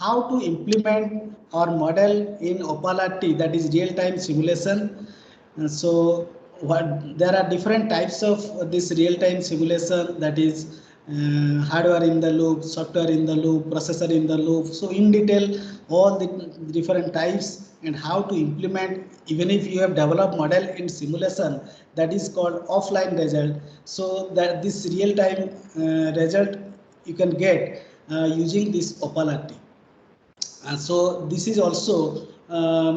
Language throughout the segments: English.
how to implement or model in Opala-T, that is real-time simulation. So there are different types of this real-time simulation, that is hardware in the loop, software in the loop, processor in the loop. So in detail all the different types and how to implement, even if you have developed model in simulation, that is called offline result. So that this real-time result you can get using this Opala-T. So this is also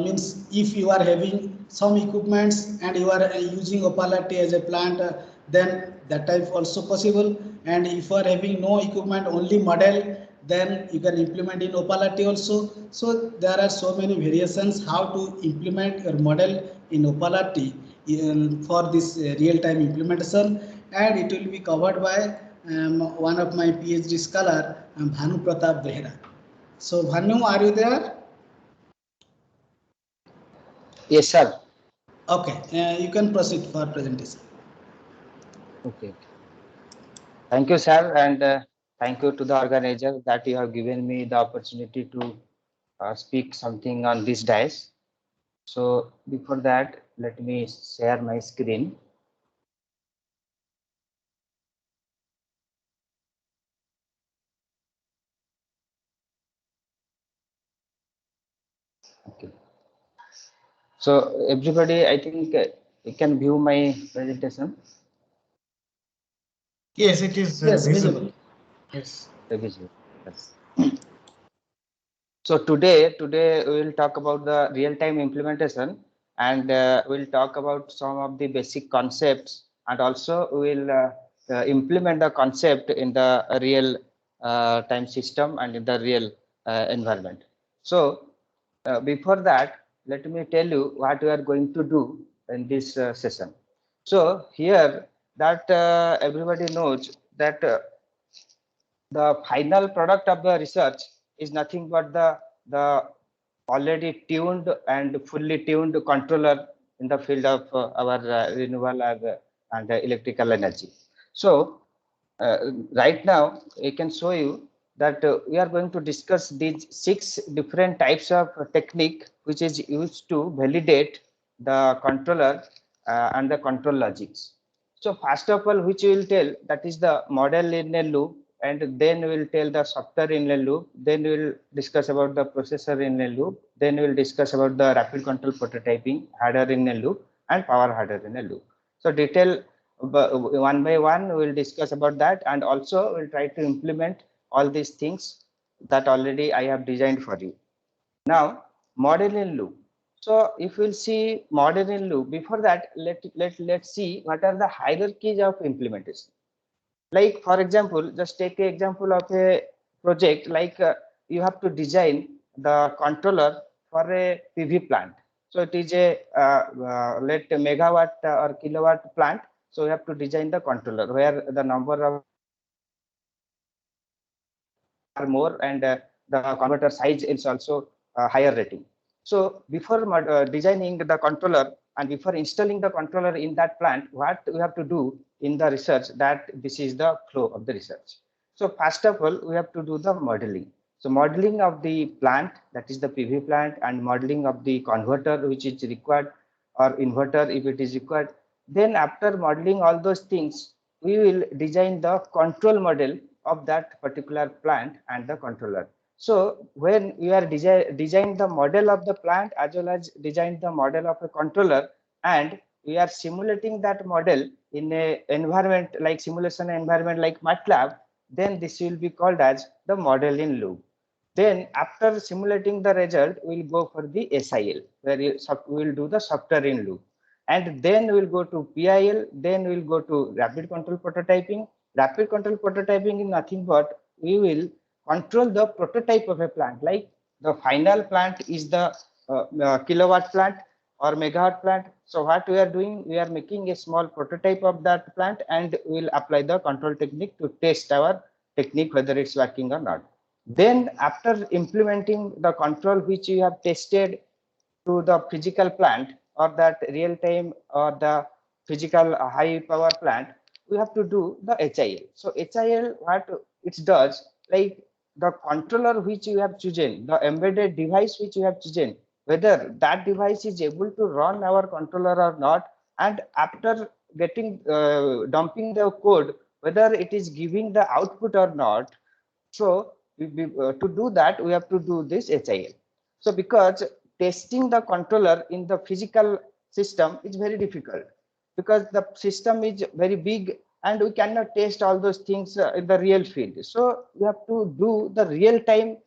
means if you are having some equipments and you are using Opala-T as a plant, then that type also possible. And if you are having no equipment, only model, then you can implement in Opala-T also. So there are so many variations how to implement your model in Opala-T for this real-time implementation, and it will be covered by one of my PhD scholar, Bhanu Pratap Behra. So Bhanu, are you there? Yes, sir. Okay, you can proceed for presentation. Okay. Thank you, sir, and thank you to the organizer that you have given me the opportunity to speak something on this dais. So before that, let me share my screen. Okay. So everybody, I think you can view my presentation. Yes, it is Yes, visible. visible. Yes. Visible. Yes. So today we will talk about the real-time implementation, and we'll talk about some of the basic concepts, and also we will implement the concept in the real time system and in the real environment. So before that, let me tell you what we are going to do in this session. So here that everybody knows that the final product of the research is nothing but the already tuned and fully tuned controller in the field of our renewable and electrical energy. So right now I can show you that we are going to discuss these 6 different types of technique which is used to validate the controller and the control logics. So first of all, which we will tell, that is the model in a loop, and then we will tell the software in a loop, then we will discuss about the processor in a loop, then we will discuss about the rapid control prototyping, hardware in a loop, and power hardware in a loop. So detail one by one we will discuss about that, and also we'll try to implement all these things that already I have designed for you. Now, model in loop. So if we'll see model in loop, before that, let's see what are the hierarchies of implementation. Like for example, just take an example of a project like you have to design the controller for a PV plant. So it is a let megawatt or kilowatt plant. So you have to design the controller where the number of are more, and the converter size is also higher rating. So before designing the controller and before installing the controller in that plant, what we have to do in the research, that this is the flow of the research. So first of all, we have to do the modeling. So modeling of the plant, that is the PV plant, and modeling of the converter which is required, or inverter if it is required. Then after modeling all those things, we will design the control model of that particular plant and the controller. So when we are design the model of the plant as well as design the model of a controller, and we are simulating that model in a environment like simulation environment like MATLAB, then this will be called as the model in loop. Then after simulating the result, we'll go for the SIL, where we will do the software in loop. And then we'll go to PIL, then we'll go to rapid control prototyping. Rapid control prototyping is nothing but we will control the prototype of a plant. Like the final plant is the kilowatt plant or megawatt plant. So what we are doing, we are making a small prototype of that plant, and we'll apply the control technique to test our technique whether it's working or not. Then after implementing the control which you have tested to the physical plant or that real time or the physical high power plant, we have to do the HIL. So HIL, what it does, like the controller which you have chosen, the embedded device which you have chosen, whether that device is able to run our controller or not, and after getting dumping the code, whether it is giving the output or not. So to do that, we have to do this HIL. So because testing the controller in the physical system is very difficult, because the system is very big and we cannot test all those things in the real field. So we have to do the real-time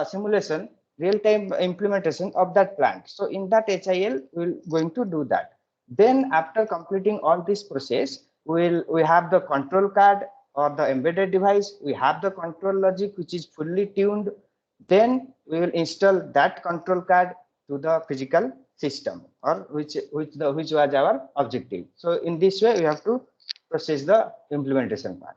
simulation, real-time implementation of that plant. So in that HIL, we're going to do that. Then after completing all this process, we have the control card or the embedded device. We have the control logic which is fully tuned. Then we will install that control card to the physical system, or which was our objective. So in this way, we have to process the implementation part.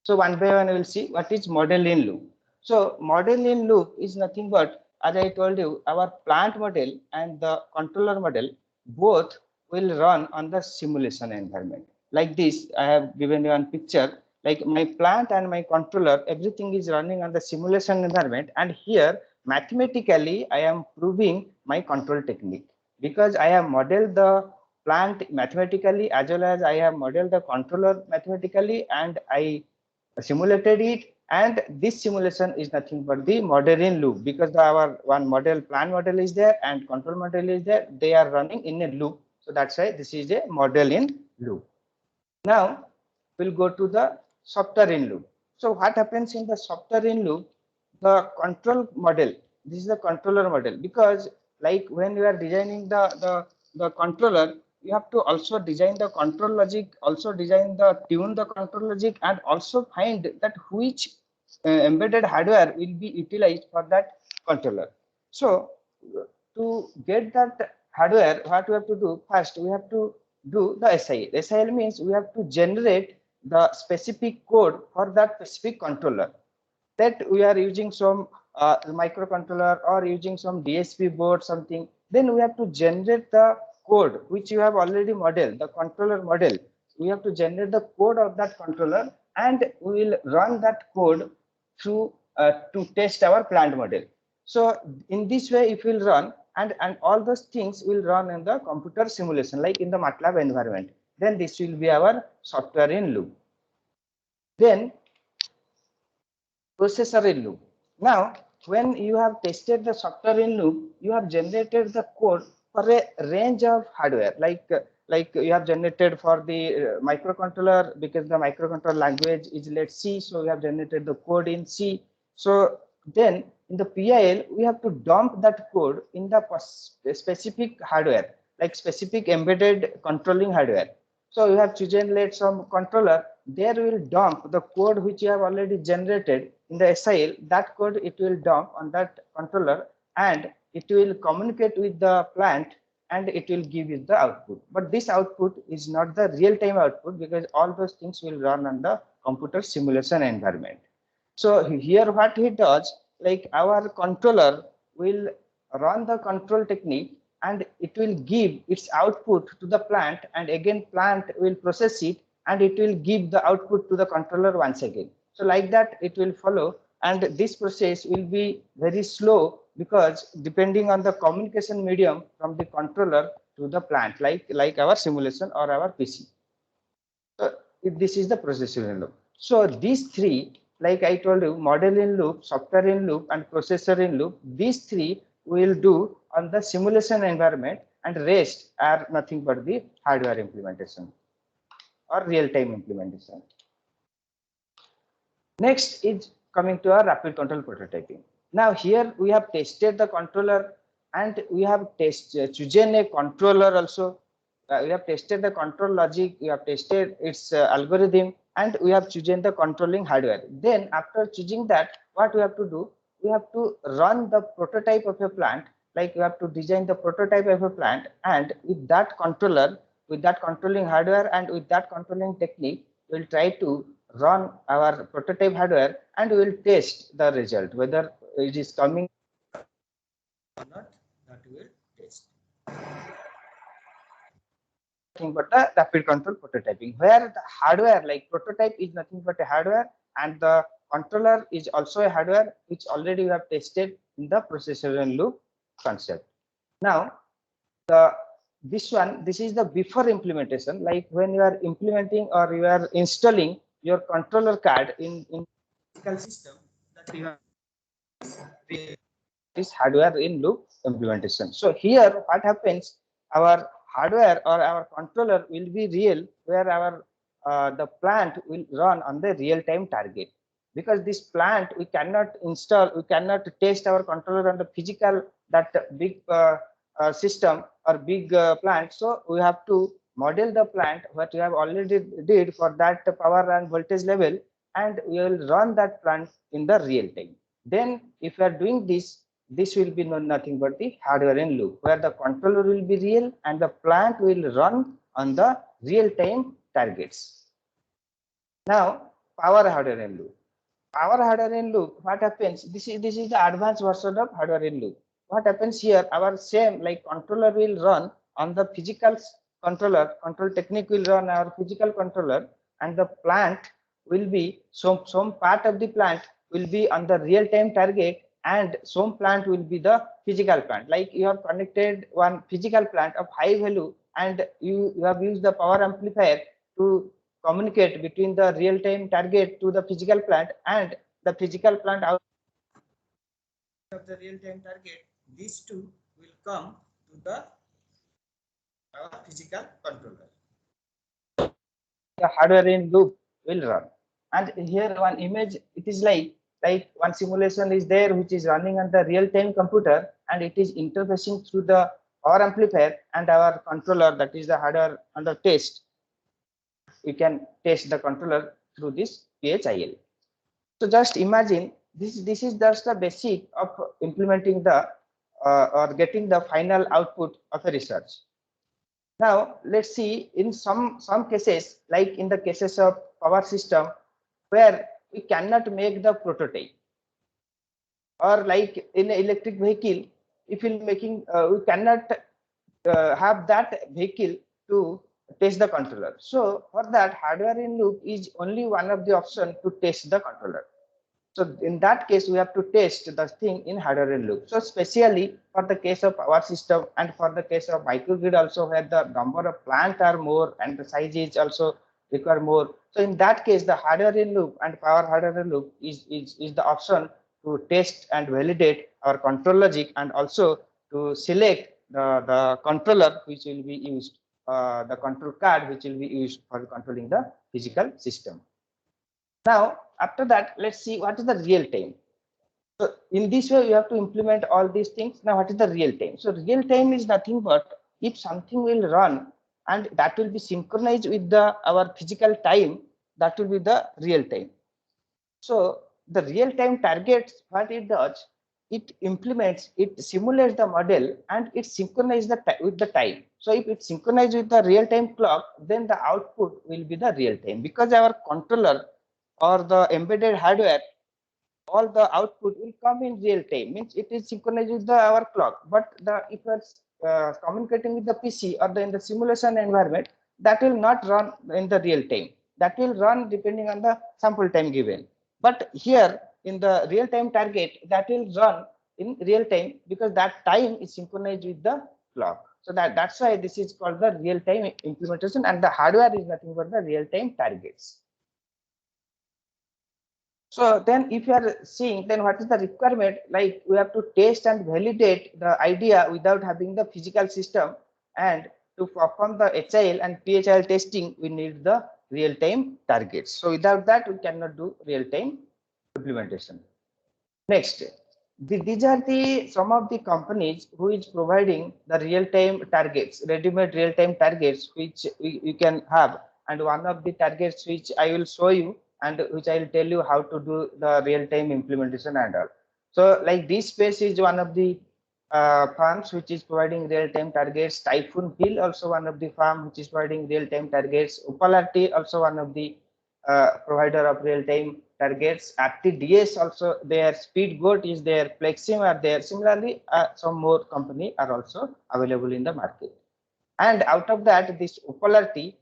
So one by one, we will see what is model in loop. So model in loop is nothing but, as I told you, our plant model and the controller model both will run on the simulation environment. Like this, I have given you one picture. Like my plant and my controller, everything is running on the simulation environment. And here, mathematically, I am proving my control technique, because I have modeled the plant mathematically, as well as I have modeled the controller mathematically, and I simulated it. And this simulation is nothing but the model in loop, because our one model, plan model is there and control model is there. They are running in a loop. So that's why this is a model in loop. Now we'll go to the software in loop. So what happens in the software in loop? The control model, this is the controller model, because like when you are designing the controller, you have to also design the control logic, also design the tune the control logic, and also find that which embedded hardware will be utilized for that controller. So to get that hardware, what we have to do first, we have to do the SIL. SIL means we have to generate the specific code for that specific controller. That we are using some microcontroller or using some DSP board, something. Then we have to generate the code which you have already modeled, the controller model. We have to generate the code of that controller, and we will run that code through to test our plant model. So in this way, if we'll run, and all those things will run in the computer simulation, like in the MATLAB environment, then this will be our software in loop. Then processor in loop. Now, when you have tested the software in loop, you have generated the code for a range of hardware, like you have generated for the microcontroller, because the microcontroller language is, let's C, so we have generated the code in C. So then in the PIL, we have to dump that code in the specific hardware, like specific embedded controlling hardware. So you have chosen, let's some controller, there will dump the code which you have already generated in the SIL. That code it will dump on that controller, and it will communicate with the plant, and it will give you the output. But this output is not the real-time output, because all those things will run on the computer simulation environment. So here what he does, like our controller will run the control technique, and it will give its output to the plant, and again plant will process it, and it will give the output to the controller once again. So like that it will follow, and this process will be very slow, because depending on the communication medium from the controller to the plant, like our simulation or our PC. So if this is the processor in loop. So these three, like I told you, model in loop, software in loop, and processor in loop, these three will do on the simulation environment, and rest are nothing but the hardware implementation or real-time implementation. Next is coming to our rapid control prototyping. Now here we have tested the controller, and we have chosen a controller also. We have tested the control logic, we have tested its algorithm, and we have chosen the controlling hardware. Then after choosing that, what we have to do, we have to run the prototype of a plant, like we have to design the prototype of a plant, and with that controller, with that controlling hardware, and with that controlling technique, we'll try to run our prototype hardware, and we will test the result, whether it is coming or not, that we will test. Nothing but the rapid control prototyping, where the hardware, like prototype is nothing but a hardware, and the controller is also a hardware which already we have tested in the processor and loop concept. Now this is the before implementation, like when you are implementing or you are installing your controller card in physical system, that you have this hardware in loop implementation. So here what happens, our hardware or our controller will be real, where our the plant will run on the real-time target, because this plant we cannot install, we cannot test our controller on the physical that big system or big plant. So we have to model the plant what we have already did for that power and voltage level, and we will run that plant in the real time. Then if we are doing this, this will be nothing but the hardware in loop, where the controller will be real and the plant will run on the real time targets. Now power hardware in loop. Our hardware in loop, what happens, this is the advanced version of hardware in loop. What happens here, our same like controller will run on the physical controller, control technique will run our physical controller, and the plant will be some part of the plant will be on the real time target, and some plant will be the physical plant. Like you have connected one physical plant of high value, and you have used the power amplifier to communicate between the real-time target to the physical plant, and the physical plant out of the real-time target. These two will come to the physical controller. The hardware in loop will run, and here one image, it is like one simulation is there which is running on the real-time computer, and it is interfacing through the power amplifier and our controller, that is the hardware under test. We can test the controller through this PHIL. So just imagine this is just the basic of implementing the or getting the final output of a research. Now let's see in some cases, like in the cases of power system, where we cannot make the prototype, or like in an electric vehicle, if we cannot have that vehicle to test the controller. So for that, hardware in loop is only one of the option to test the controller. So in that case, we have to test the thing in hardware in loop. So especially for the case of power system and for the case of microgrid also, where the number of plant are more and the size is also require more. So in that case, the hardware in loop and power hardware in loop is the option to test and validate our control logic, and also to select the controller which will be used, the control card which will be used for controlling the physical system. Now, after that, let's see what is the real time. So in this way, you have to implement all these things. Now, what is the real time? So real time is nothing but if something will run and that will be synchronized with our physical time, that will be the real time. So the real time targets, what it does, it implements, it simulates the model, and it synchronizes with the time. So if it synchronizes with the real time clock, then the output will be the real time, because our controller or the embedded hardware, all the output will come in real time, means it is synchronized with our clock. But if you are communicating with the PC or in the simulation environment, that will not run in the real time. That will run depending on the sample time given. But here in the real time target, that will run in real time because that time is synchronized with the clock. So that's why this is called the real time implementation, and the hardware is nothing but the real time targets. So then if you are seeing, then what is the requirement? Like we have to test and validate the idea without having the physical system, and to perform the HIL and PHIL testing, we need the real-time targets. So without that, we cannot do real-time implementation. Next, these are some of the companies who is providing the real-time targets, ready-made real-time targets, which you can have. And one of the targets which I will show you, and which I will tell you how to do the real-time implementation and all. So like this space is one of the firms which is providing real-time targets. Typhoon Hill also one of the firm which is providing real-time targets. Opalarity also one of the provider of real-time targets. RTDS also there. Speedgoat is there. Plexim are there. Similarly, some more company are also available in the market. And out of that, this Opalarity,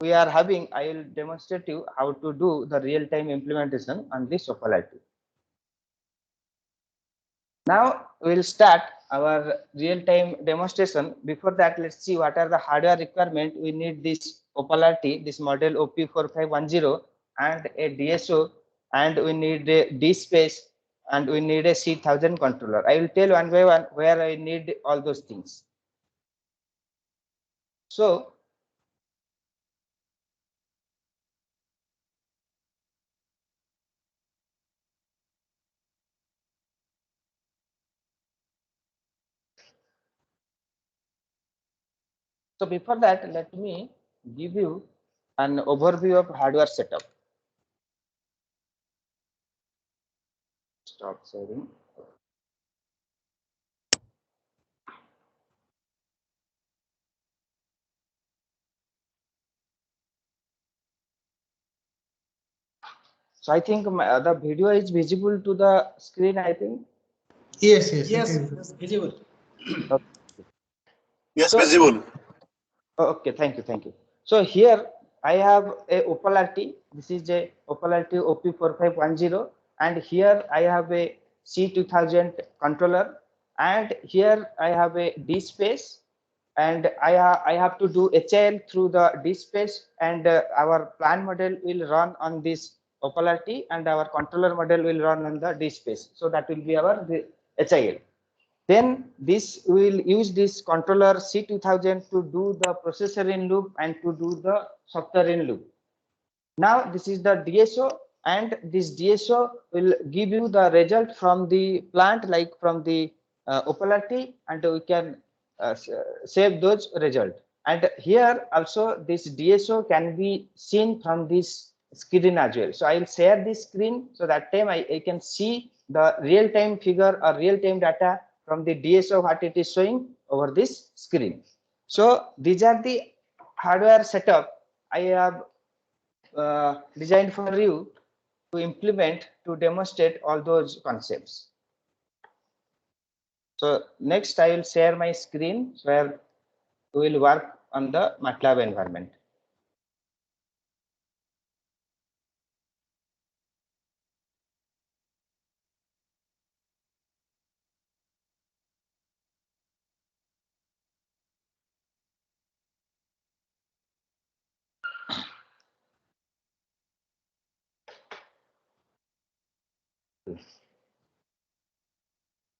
we are having, I will demonstrate you how to do the real-time implementation on this Opala-T. Now we will start our real-time demonstration. Before that, let's see what are the hardware requirement. We need this Opala-T, this model OP4510, and a DSO, and we need a DSpace, and we need a C1000 controller. I will tell one by one where I need all those things. So before that, let me give you an overview of hardware setup. Stop sharing. So I think the video is visible to the screen, I think. Yes, Yes, it is. it's visible. Okay. Yes, So, visible. okay, thank you. So here I have a Opala-T. This is a Opala-T OP4510, and here I have a C2000 controller, and here I have a DSpace, and I have to do HIL through the DSpace, and our plan model will run on this Opala-T, and our controller model will run on the DSpace. So that will be our HIL. Then this will use this controller C2000 to do the processor in loop and to do the software in loop. Now this is the DSO, and this DSO will give you the result from the plant, like from the Opala-T, and we can save those results. And here also this DSO can be seen from this screen as well. So I will share this screen, so that time I can see the real-time figure or real-time data from the DSO, what it is showing over this screen. So these are the hardware setup I have designed for you to implement, to demonstrate all those concepts. So next I will share my screen where we will work on the MATLAB environment.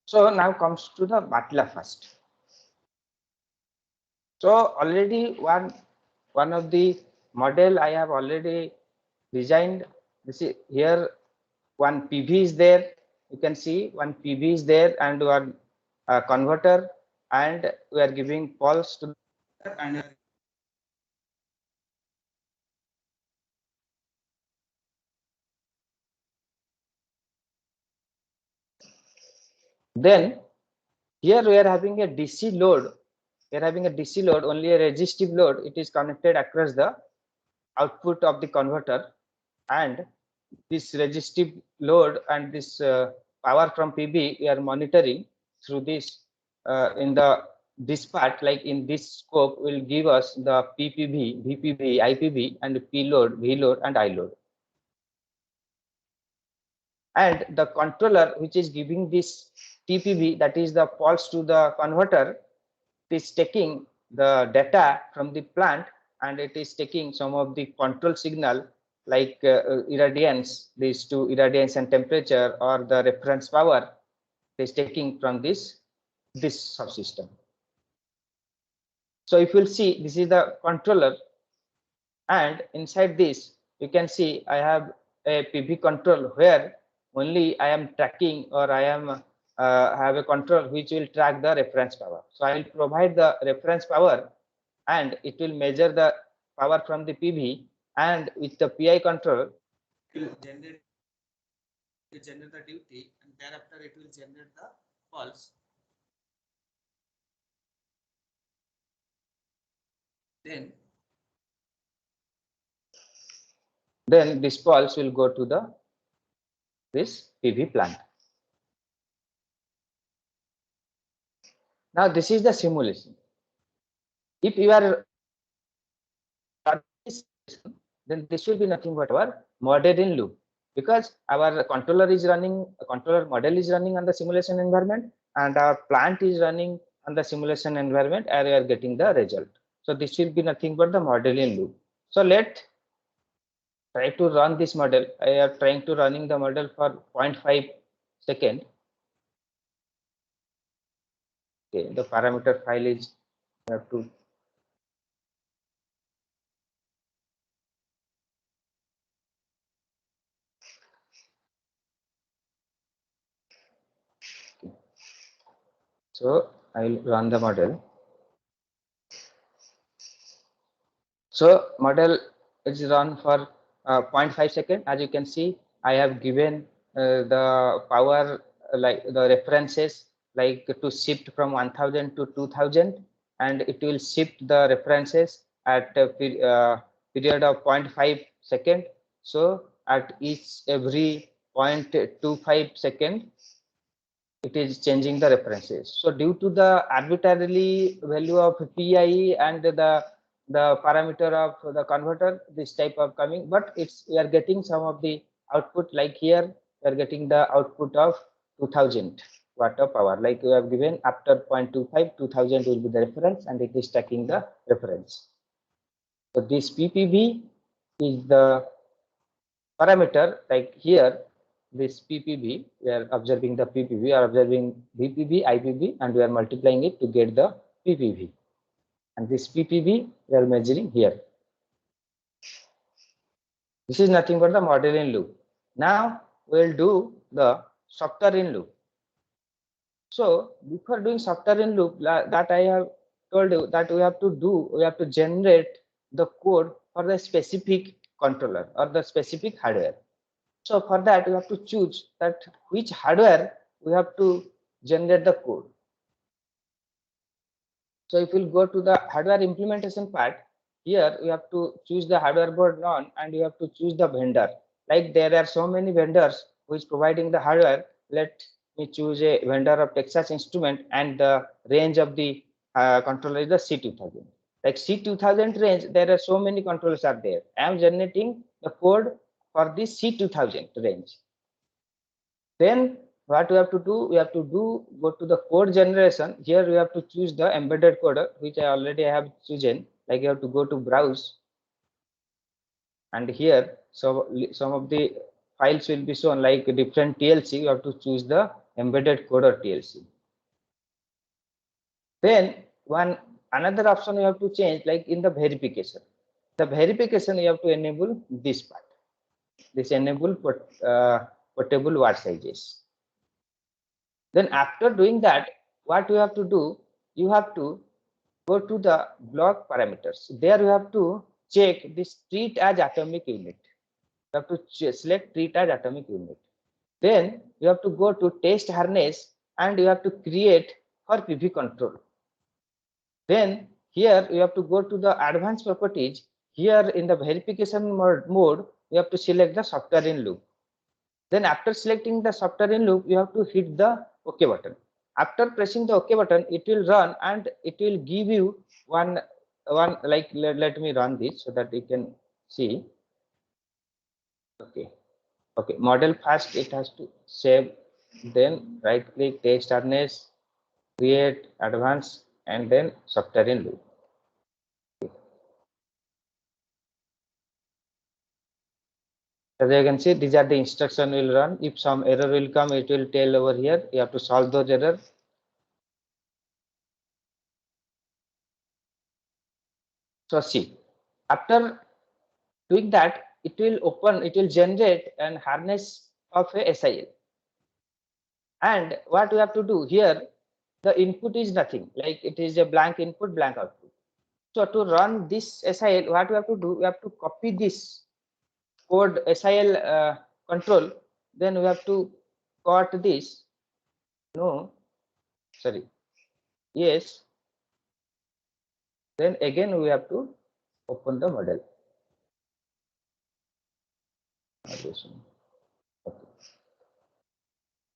So now comes to the MATLAB first. So already one of the model I have already designed. This is here, one PV is there. You can see one PV is there, and one converter, and we are giving pulse to the, and then here we are having a DC load. We are having a DC load, only a resistive load. It is connected across the output of the converter, and this resistive load and this power from PV we are monitoring through this in this part, like in this scope will give us the PPV, VPV, IPV, and P load, V load, and I load. And the controller which is giving this TPV, that is the pulse to the converter, is taking the data from the plant, and it is taking some of the control signal like irradiance, these two, irradiance and temperature, or the reference power, it is taking from this subsystem. So if you'll see, this is the controller, and inside this you can see I have a PV control where only I am tracking, or I am have a control which will track the reference power. So I will provide the reference power, and it will measure the power from the PV, and with the PI control it will generate the duty, and thereafter it will generate the pulse. Then this pulse will go to this PV plant. Now this is the simulation. If you are then this will be nothing but our model in loop, because our controller model is running on the simulation environment, and our plant is running on the simulation environment, and we are getting the result. So this will be nothing but the model in loop. So let try to run this model. I am trying to running the model for 0.5 second. Okay, the parameter file is have to so I will run the model. So model is run for 0.5 second. As you can see, I have given the power like the references like to shift from 1000 to 2000, and it will shift the references at a period of 0.5 second. So at every 0.25 second, it is changing the references. So due to the arbitrarily value of PI and the parameter of the converter, this type of coming, but we are getting some of the output, like here we are getting the output of 2000 watt of power, like we have given after 0.25, 2000 will be the reference, and it is taking the reference. So this PPV is the parameter, like here this PPV, we are observing the PPV, we are observing VPV, IPV, and we are multiplying it to get the PPV. And this PPV we are measuring here. This is nothing but the model in loop. Now we will do the software in loop. So before doing software in loop, that I have told you that we have to generate the code for the specific controller or the specific hardware. So for that, we have to choose that which hardware we have to generate the code. So if we'll go to the hardware implementation part, here we have to choose the hardware board none, and you have to choose the vendor. Like there are so many vendors who is providing the hardware. Let me choose a vendor of Texas Instrument, and the range of the controller is the C2000. Like C2000 range, there are so many controllers are there. I am generating the code for this C2000 range. Then what we have to do, go to the code generation. Here we have to choose the embedded coder, which I already have chosen. Like you have to go to browse, and here so some of the files will be shown, like different TLC. You have to choose the embedded coder TLC. Then another option you have to change, like in the verification. The verification you have to enable this part. This enable portable word sizes. Then after doing that, what you have to do, you have to go to the block parameters. There you have to check this treat as atomic unit. You have to select treat as atomic unit. Then you have to go to test harness, and you have to create for PV control. Then here you have to go to the advanced properties. Here in the verification mode, you have to select the software in loop. Then after selecting the software in loop, you have to hit the OK button. After pressing the OK button, it will run, and it will give you one like let me run this so that you can see. Okay, model first it has to save, then right click, test harness, create, advance, and then software in loop. As you can see, these are the instruction will run. If some error will come, it will tell over here. You have to solve those errors. So see, after doing that, it will generate an harness of a SIL. And what we have to do here, the input is nothing, like it is a blank input, blank output. So to run this SIL, what we have to do, we have to copy this code SIL control. Then we have to cut this. No, sorry. Yes. Then again we have to open the model. Okay.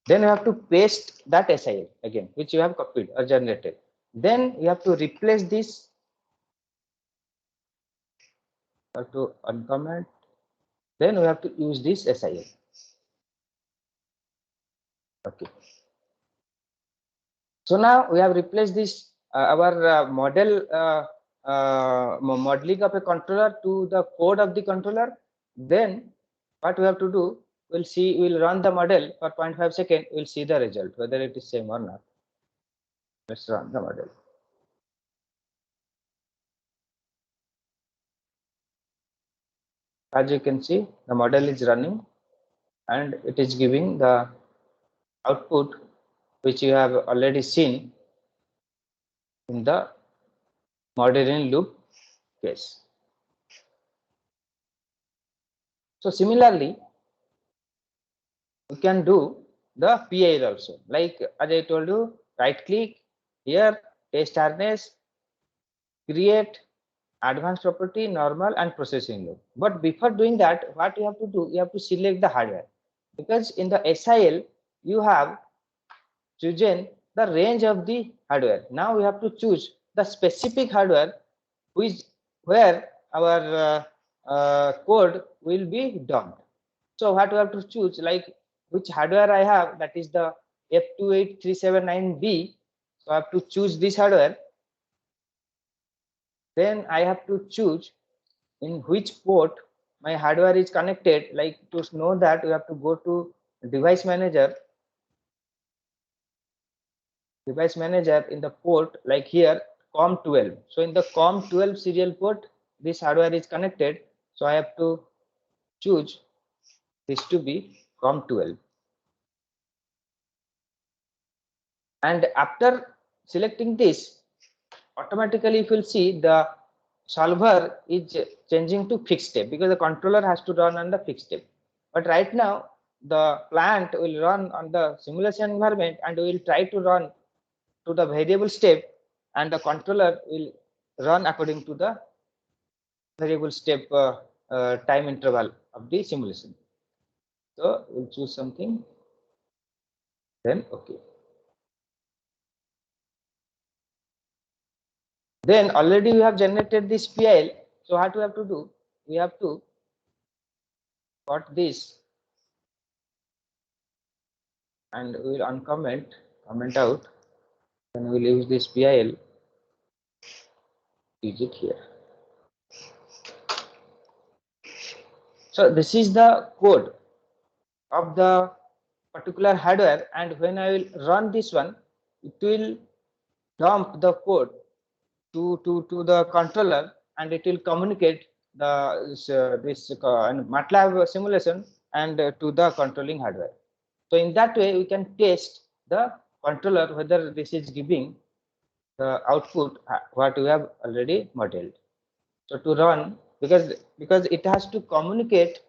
Then you have to paste that SIL again, which you have copied or generated. Then you have to replace this have to uncomment. Then we have to use this SIL. Okay. So now we have replaced this our modeling of a controller to the code of the controller. Then what we have to do, we'll run the model for 0.5 seconds. We'll see the result, whether it is same or not. Let's run the model. As you can see, the model is running and it is giving the output which you have already seen in the modeling loop case. So similarly, we can do the PIL also. Like as I told you, right click here, test harness, create advanced property, normal and processing loop. But before doing that, what you have to do, you have to select the hardware, because in the SIL you have chosen the range of the hardware. Now we have to choose the specific hardware which where our code will be dumped. So what we have to choose, like which hardware I have, that is the F28379B. So I have to choose this hardware. Then I have to choose in which port my hardware is connected. Like to know that, you have to go to device manager. Device manager in the port, like here COM12. So in the COM12 serial port, this hardware is connected. So I have to choose this to be COM12. And after selecting this, automatically if you'll see, the solver is changing to fixed step, because the controller has to run on the fixed step. But right now the plant will run on the simulation environment and we will try to run to the variable step, and the controller will run according to the variable step time interval of the simulation. So we'll choose something, then okay. Then already we have generated this PIL. So what we have to do, we have to got this and we will uncomment, comment out. Then we'll use this PIL, use it here. So this is the code of the particular hardware, and when I will run this one, it will dump the code to the controller, and it will communicate this MATLAB simulation and to the controlling hardware. So in that way we can test the controller whether this is giving the output what we have already modeled. So to run, because it has to communicate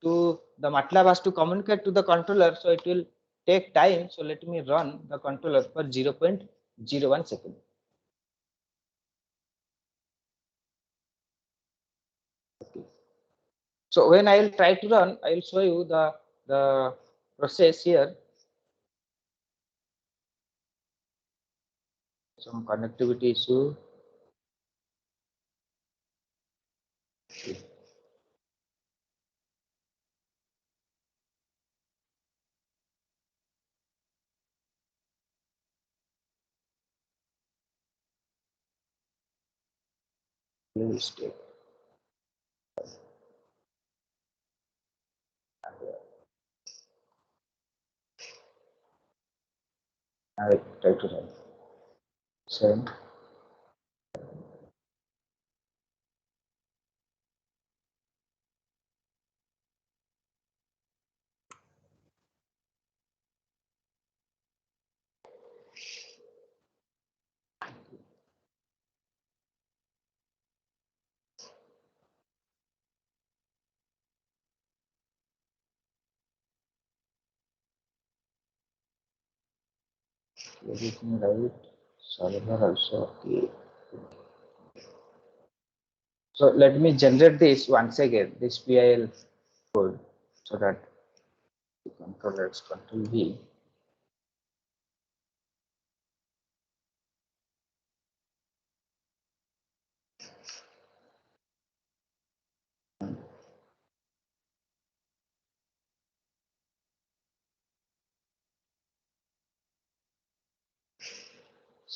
to the MATLAB, has to communicate to the controller, so it will take time. So let me run the controller for 0.01 second. Okay. So when I will try to run, I will show you the process here. Some connectivity issue. Okay. Mistake. I will try to run. Same. Everything right. Solver also. Okay. So let me generate this once again, this PIL code, so that the controller is control V.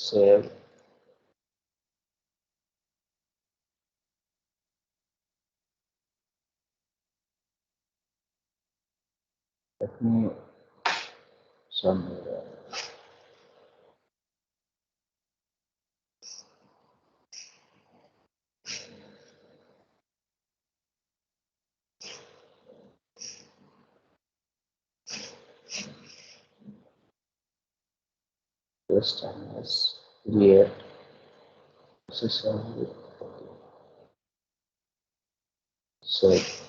Save. Let me somewhere. Just as create processor. Save.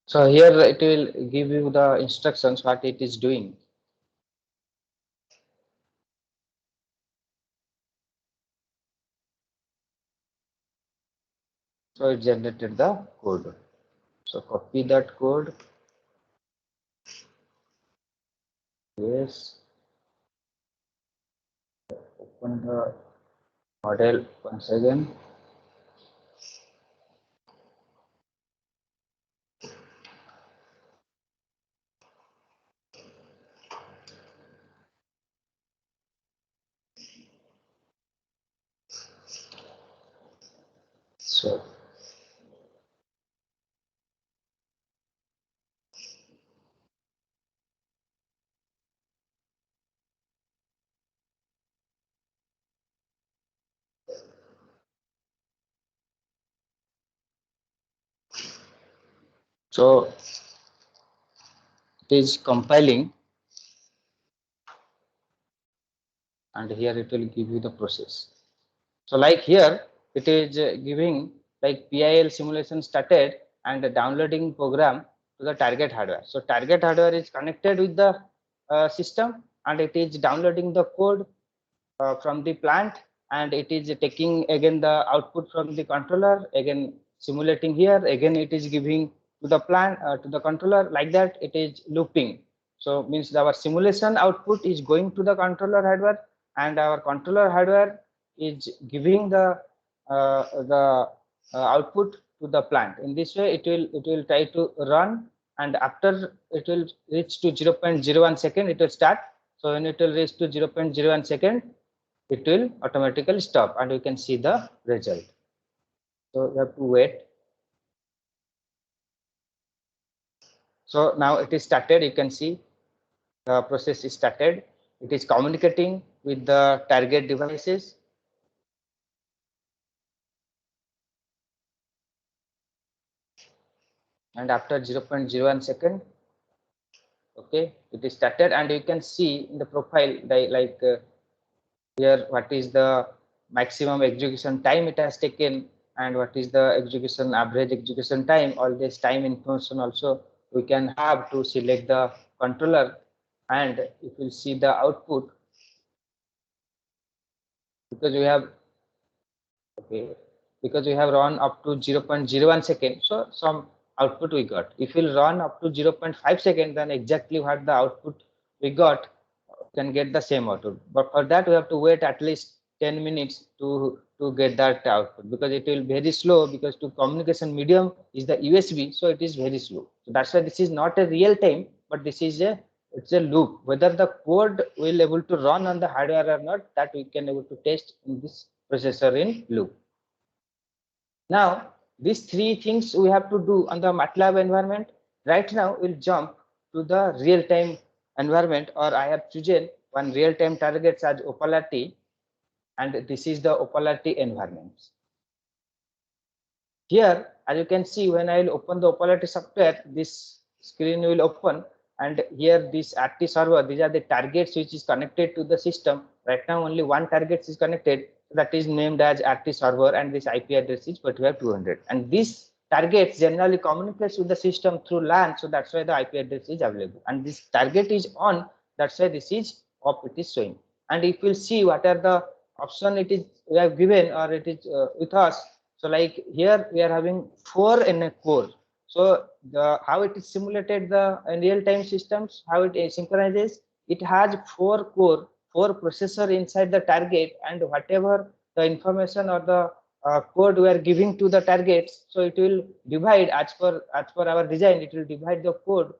So here it will give you the instructions what it is doing. So it generated the code. So copy that code. Yes. Open the model once again. So so it is compiling, and here it will give you the process. So like here it is giving like PIL simulation started and downloading program to the target hardware. So target hardware is connected with the system, and it is downloading the code from the plant, and it is taking again the output from the controller, again simulating here, again it is giving to the plant to the controller. Like that it is looping. So means our simulation output is going to the controller hardware, and our controller hardware is giving the output to the plant. In this way it will try to run, and after it will reach to 0.01 second it will start. So when it will reach to 0.01 second, it will automatically stop, and you can see the result. So you have to wait. So now it is started. You can see the process is started. It is communicating with the target devices. And after 0.01 second, okay, it is started, and you can see in the profile like here what is the maximum execution time it has taken, and what is the execution average execution time. All this time information also we can have to select the controller, and if you see the output, because we have okay, because we have run up to 0.01 second, so some output we got. If we'll run up to 0.5 second, then exactly what the output we got can get the same output. But for that we have to wait at least 10 minutes to get that output, because it will very slow, because to communication medium is the USB, so it is very slow. So that's why this is not a real time, but this is it's a loop. Whether the code will able to run on the hardware or not, that we can able to test in this processor in loop. Now these three things we have to do on the MATLAB environment. Right now we'll jump to the real-time environment, or I have chosen one real-time targets as Opala T, and this is the Opala T environment. Here, as you can see, when I will open the Opala T software, this screen will open, and here this RT server, these are the targets which is connected to the system. Right now only one target is connected, that is named as RT server, and this IP address is 45.200, and this target generally communicates with the system through LAN, so that's why the IP address is available, and this target is on, that's why this is off, it is showing. And if you see what are the option it is we have given, or it is with us. So like here we are having 4 in a core. So the how it is simulated the in real-time systems, how it synchronizes, it has 4 core, 4 processor inside the target, and whatever the information or the code we are giving to the targets. So it will divide as per our design. It will divide the code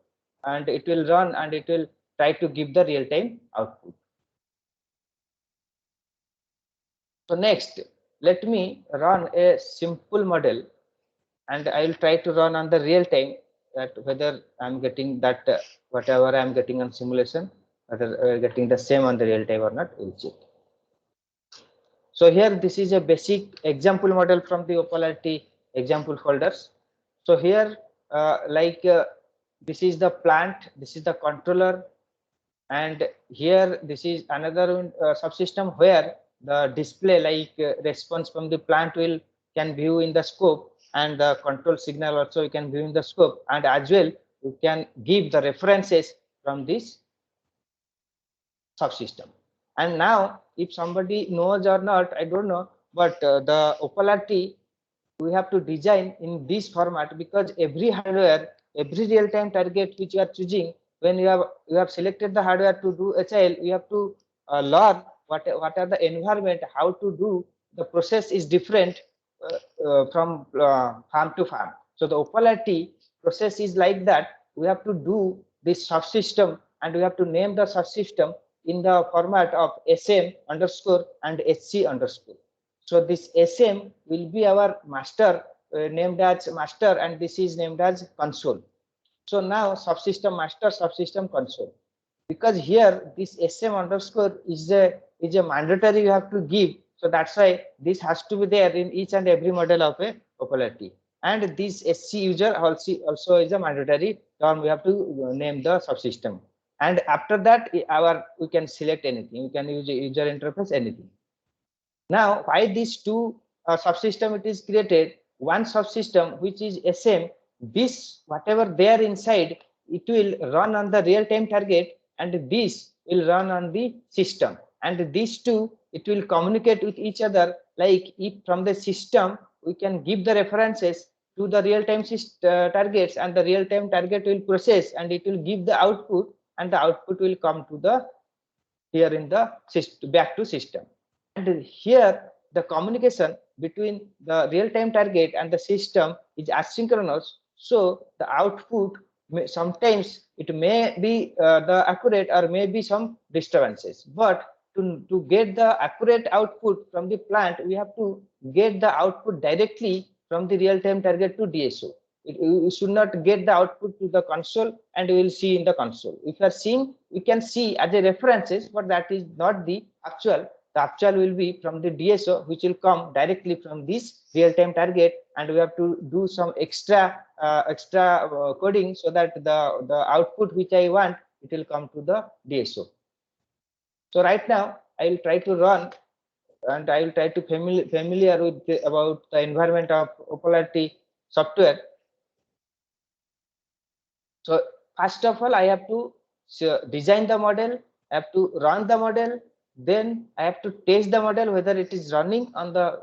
and it will run and it will try to give the real-time output. So next, let me run a simple model and I will try to run on the real time that whether I'm getting that whatever I'm getting on simulation, whether we're getting the same on the real time or not, we'll check. So here this is a basic example model from the Opolarity example folders. So here this is the plant, this is the controller, and here this is another subsystem where the display response from the plant will can view in the scope, and the control signal also you can view in the scope, and as well you can give the references from this subsystem. And now if somebody knows or not, I don't know, but the Opolarity we have to design in this format, because every hardware, every real-time target which you are choosing, when you have selected the hardware to do HIL, you have to learn what are the environment, how to do the process is different from farm to farm. So the Opolarity process is like that. We have to do this subsystem and we have to name the subsystem in the format of SM underscore and HC underscore. So this SM will be our master, named as master, and this is named as console. So now subsystem master, subsystem console, because here this SM underscore is a mandatory you have to give. So that's why this has to be there in each and every model of a Opolarity. And this SC user also is a mandatory term. We have to name the subsystem. And after that, we can select anything. You can use user interface anything. Now, why these two subsystem it is created? One subsystem which is SM, this whatever there inside, it will run on the real-time target, and this will run on the system. And these two, it will communicate with each other. Like if from the system we can give the references to the real-time targets, and the real-time target will process and it will give the output, and the output will come to the here in the system, back to system. And here the communication between the real-time target and the system is asynchronous. So the output sometimes it may be the accurate or may be some disturbances. But to get the accurate output from the plant, we have to get the output directly from the real-time target to DSO. We should not get the output to the console and we will see in the console. If you are seeing, we can see as a references, but that is not the actual. The actual will be from the DSO, which will come directly from this real-time target, and we have to do some extra coding so that the output which I want, it will come to the DSO. So right now I will try to run, and I will try to familiar with about the environment of Opolarity software. So first of all, I have to design the model, I have to run the model, then I have to test the model whether it is running on the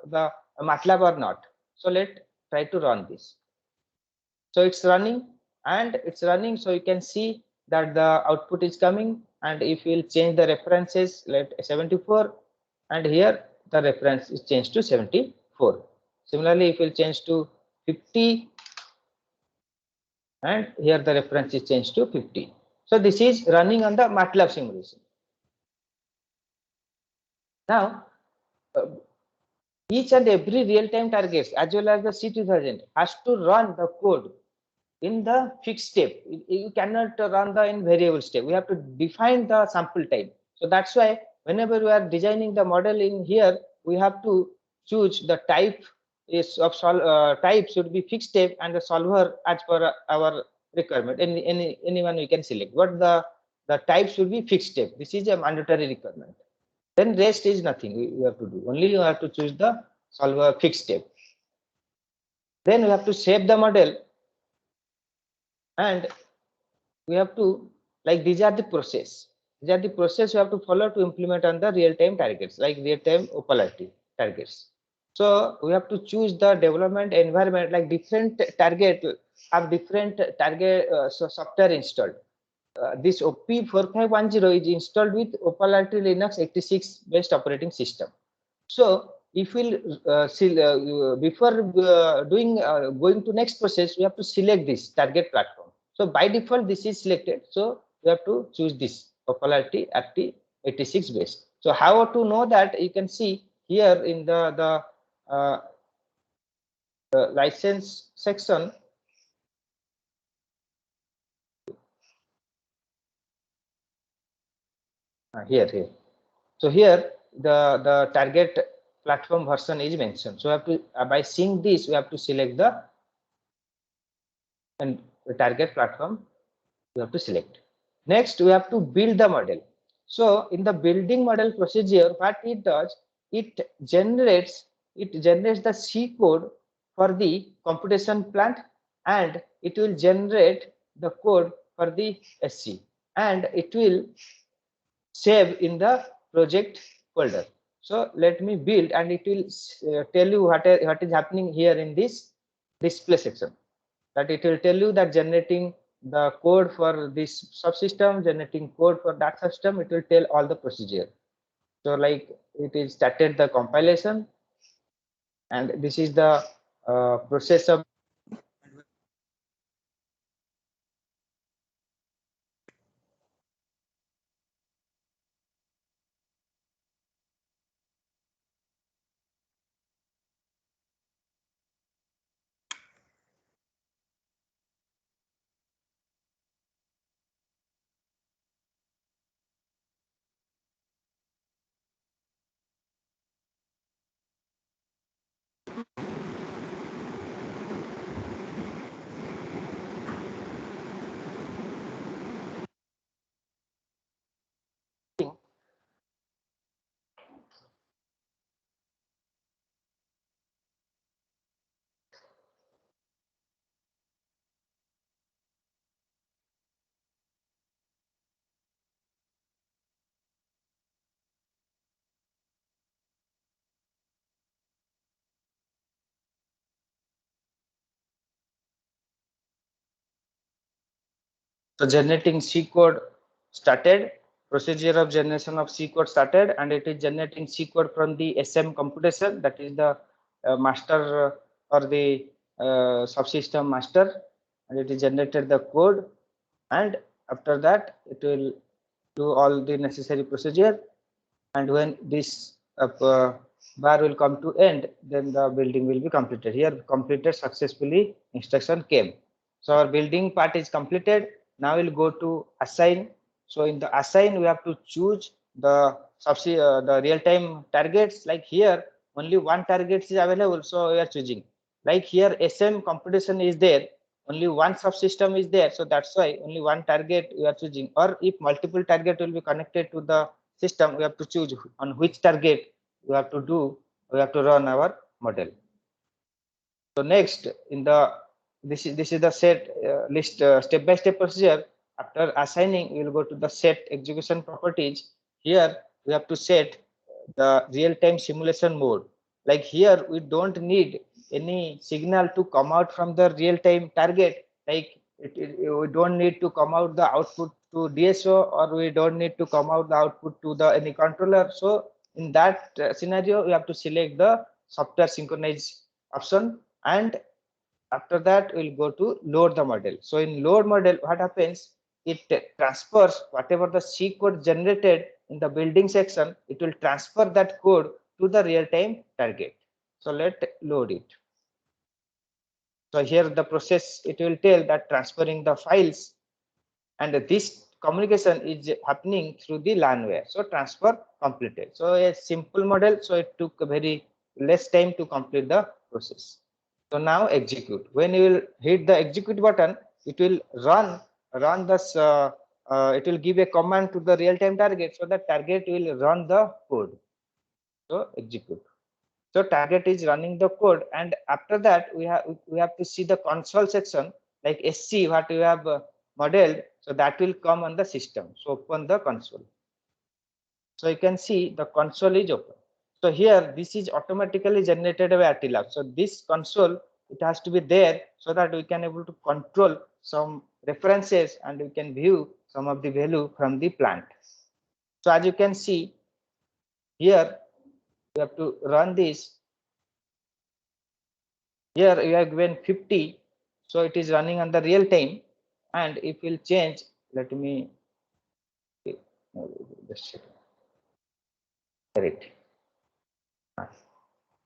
MATLAB or not. So let's try to run this. So it's running, and it's running. So you can see that the output is coming, and if you will change the references, let 74, and here the reference is changed to 74. Similarly, if you will change to 50, and here the reference is changed to 50. So this is running on the MATLAB simulation. Now, each and every real-time targets as well as the C2000 has to run the code in the fixed step. You cannot run the in variable step. We have to define the sample time. So that's why whenever we are designing the model in here, we have to choose the type is of type should be fixed step, and the solver as per our requirement. Anyone we can select, but the type should be fixed step. This is a mandatory requirement. Then rest is nothing you have to do. Only you have to choose the solver fixed step. Then we have to save the model, and we have to, like, these are the process. These are the process you have to follow to implement on the real-time targets, like real-time Opolarity targets. So we have to choose the development environment, like different target have different target software installed. This OP4510 is installed with Opolarity Linux 86 based operating system. So if we'll before going to next process, we have to select this target platform. So by default this is selected, so we have to choose this Opalati RT86 base. So how to know that? You can see here in the license section. Here. So here the target platform version is mentioned. So we have to by seeing this, we have to select the target platform. We have to select. Next, we have to build the model. So in the building model procedure, what it does, it generates the C code for the computation plant, and it will generate the code for the SC, and it will save in the project folder. So let me build, and it will tell you what is happening here in this display section. That it will tell you that generating the code for this subsystem, generating code for that system, it will tell all the procedure. So like it is started the compilation, and this is the process of so generating C code started, procedure of generation of C code started, and it is generating C code from the SM computation, that is the master or the subsystem master, and it is generated the code, and after that it will do all the necessary procedure, and when this bar will come to end, then the building will be completed. Here completed successfully, instruction came. So our building part is completed. Now we'll go to assign. So in the assign, we have to choose the the real-time targets. Like here only one target is available, so we are choosing. Like here SM computation is there, only one subsystem is there, so that's why only one target we are choosing. Or if multiple target will be connected to the system, we have to choose on which target we have to do, we have to run our model. So next in the this is the set list step by step procedure. After assigning, we will go to the set execution properties. Here we have to set the real-time simulation mode. Like here we don't need any signal to come out from the real-time target. Like we don't need to come out the output to DSO, or we don't need to come out the output to the any controller. So in that scenario, we have to select the software synchronize option, and after that we'll go to load the model. So in load model, what happens, it transfers whatever the C code generated in the building section, it will transfer that code to the real-time target. So let load it. So here the process, it will tell that transferring the files, and this communication is happening through the LANware. So transfer completed. So a simple model, so it took a very less time to complete the process. So now execute. When you will hit the execute button, it will run this. It will give a command to the real-time target, so that target will run the code. So execute. So target is running the code, and after that we have to see the console section, like SC what we have modeled. So that will come on the system. So open the console. So you can see the console is open. So here this is automatically generated by RTLab. So this console, it has to be there so that we can able to control some references, and we can view some of the value from the plant. So as you can see here, we have to run this. Here you have given 50, so it is running on the real time. And if we'll change, let me just check. Correct.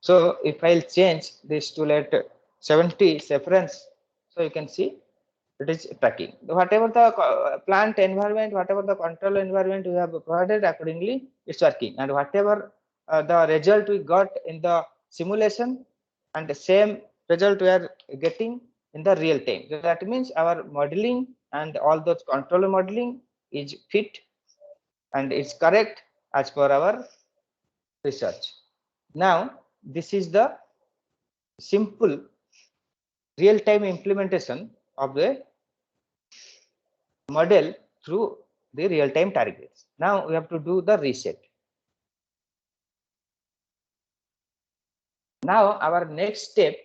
So if I'll change this to let 70 reference, so you can see it is tracking. Whatever the plant environment, whatever the control environment we have provided, accordingly it's working. And whatever the result we got in the simulation, and the same result we are getting in the real time. So that means our modeling and all those control modeling is fit and it's correct as per our research. Now this is the simple real-time implementation of the model through the real-time targets. Now we have to do the reset. Now our next step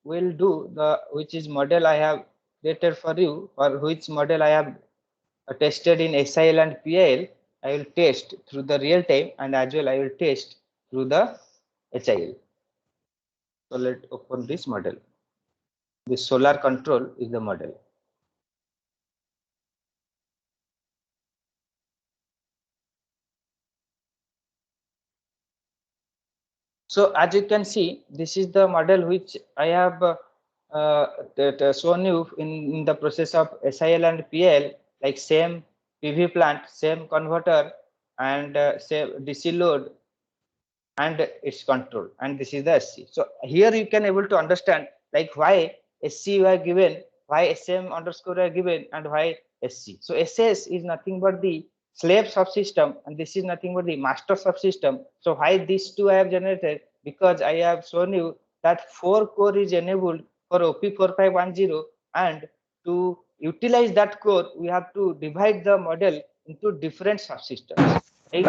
will do the which is model I have created for you, or which model I have tested in SIL and PIL. I will test through the real time, and as well I will test through the HIL. So let's open this model. This solar control is the model. So as you can see, this is the model which I have shown you in the process of SIL and PL, like same PV plant, same converter, and same DC load, and its control, and this is the SC. So here you can able to understand like why SC were given, why SM underscore were given, and why SC. So SS is nothing but the slave subsystem, and this is nothing but the master subsystem. So why these two I have generated? Because I have shown you that 4 core is enabled for OP4510, and to utilize that core, we have to divide the model into different subsystems. Right?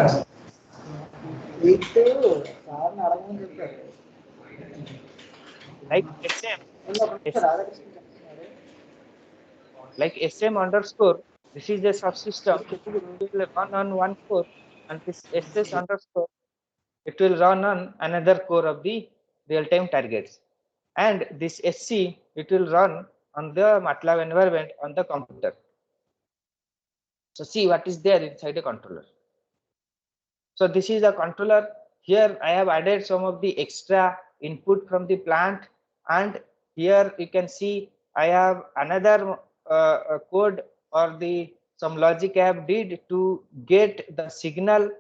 Like SM underscore, this is the subsystem, it will run on one core, and this SS underscore, it will run on another core of the real-time targets. And this SC, it will run on the MATLAB environment on the computer. So see what is there inside the controller. So this is a controller. Here I have added some of the extra input from the plant, and here you can see I have another code or the some logic I have did to get the signal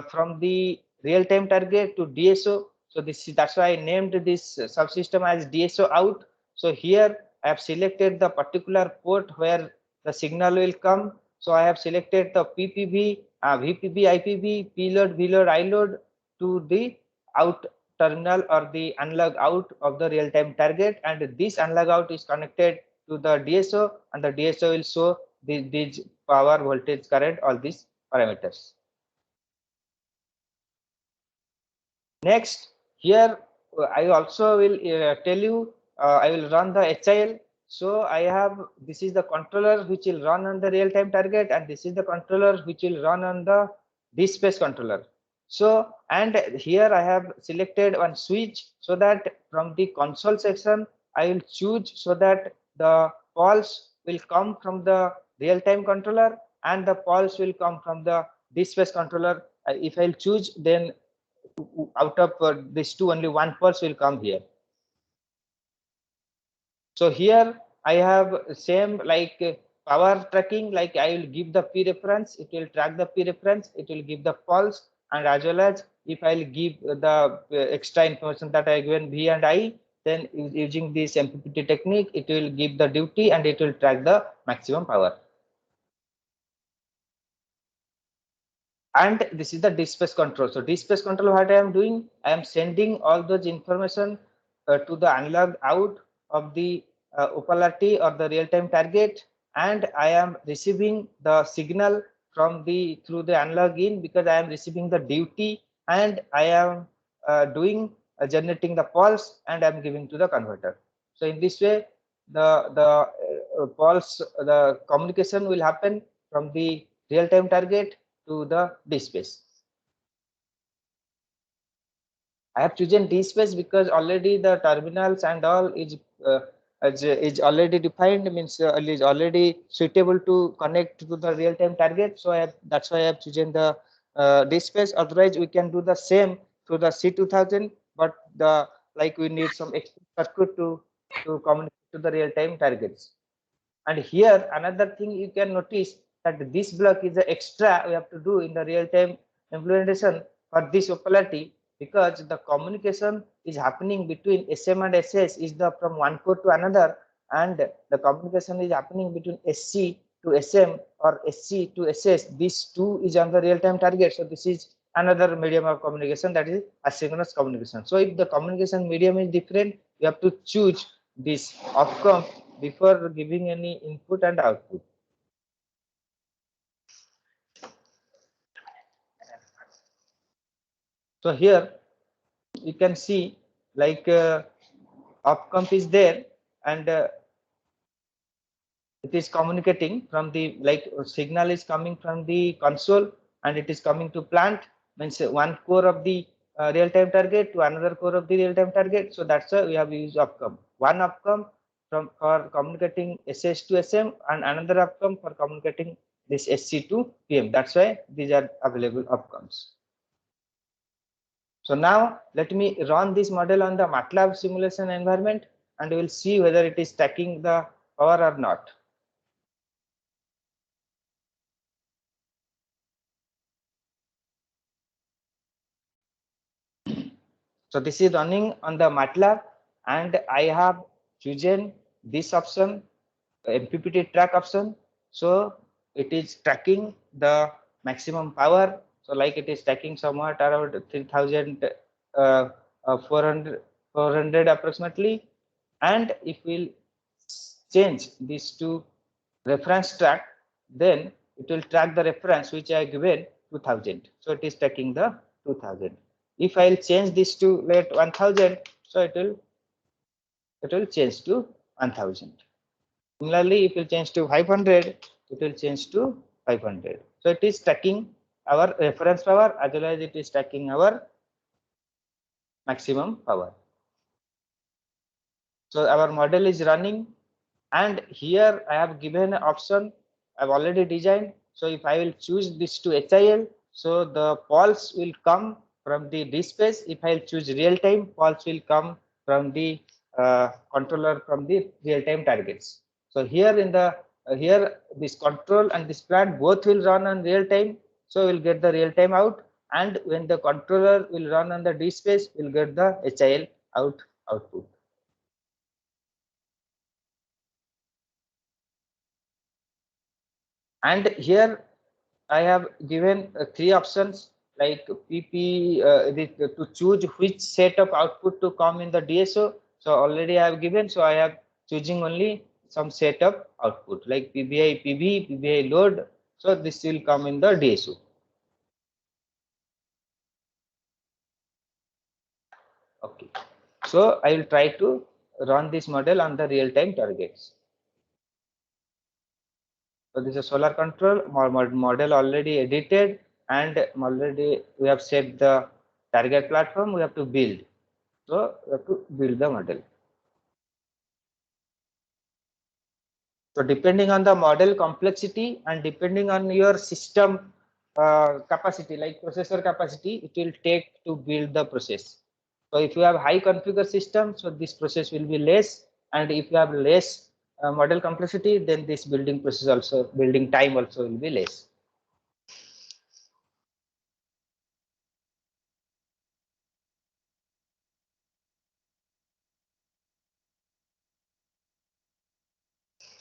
from the real-time target to DSO. So that's why I named this subsystem as DSO out. So here I have selected the particular port where the signal will come. So I have selected the PPV, VPB, IPB, PLOAD, VLOAD, ILOAD to the out terminal or the analog out of the real-time target, and this analog out is connected to the DSO, and the DSO will show these power, voltage, current, all these parameters. Next, here I also will tell you I will run the HIL. So I have, this is the controller which will run on the real-time target, and this is the controller which will run on the DSpace controller. So, and here I have selected one switch so that from the console section I will choose so that the pulse will come from the real-time controller and the pulse will come from the DSpace controller. If I'll choose, then out of these two, only one pulse will come here. So here I have same like power tracking, like I will give the P reference, it will track the P reference, it will give the pulse, and as well as if I'll give the extra information that I given V and I, then using this MPPT technique, it will give the duty and it will track the maximum power. And this is the DSpace control. So DSpace control, what I am doing, I am sending all those information to the analog out of the OPAL-RT or the real-time target, and I am receiving the signal from the through the analog in, because I am receiving the duty, and I am doing generating the pulse, and I am giving to the converter. So in this way, the pulse, the communication will happen from the real-time target to the DSpace. I have chosen DSpace because already the terminals and all is already defined, means is already suitable to connect to the real-time target. So that's why I have chosen the DSpace. Otherwise, we can do the same through the C2000, but the like we need some extra circuit to communicate to the real-time targets. And here another thing you can notice that this block is the extra we have to do in the real-time implementation for this opality, because the communication is happening between SM and SS is the from one core to another, and the communication is happening between SC to SM or SC to SS. These two is on the real-time target. So this is another medium of communication, that is asynchronous communication. So if the communication medium is different, you have to choose this outcome before giving any input and output. So here you can see like outcome is there, and it is communicating from the like signal is coming from the console and it is coming to plant, means one core of the real-time target to another core of the real-time target. So that's why we have used outcome. One outcome from for communicating SS to SM and another outcome for communicating this SC to PM. That's why these are available outcomes. So now let me run this model on the MATLAB simulation environment and we will see whether it is stacking the power or not. So this is running on the MATLAB and I have chosen this option, MPPT track option. So it is tracking the maximum power. So like it is tracking somewhat around 3,400 approximately. And if we'll change this to reference track, then it will track the reference which I given 2000. So it is tracking the 2000. If I'll change this to let 1000, so it will change to 1000. Similarly, if you change to 500, it will change to 500. So it is tracking our reference power as well as it is tracking our maximum power. So our model is running, and here I have given an option I've already designed. So if I will choose this to HIL, so the pulse will come from the DSpace. If I will choose real time, pulse will come from the controller from the real time targets. So here in the here this control and this plant both will run on real time. So we'll get the real time out, and when the controller will run on the DSpace, we'll get the HIL output. And here I have given three options like PP to choose which set of output to come in the DSO. So already I have given, so I have choosing only some set of output like PBI PB, PBI load. So this will come in the DSO. Okay. So I will try to run this model on the real-time targets. So this is solar control model already edited, and already we have set the target platform we have to build. So we have to build the model. So depending on the model complexity and depending on your system capacity, like processor capacity, it will take to build the process. So if you have high configure system, so this process will be less, and if you have less model complexity, then this building process also, building time also will be less.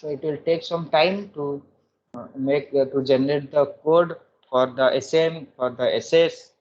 So it will take some time to make to generate the code for the SM, for the SS.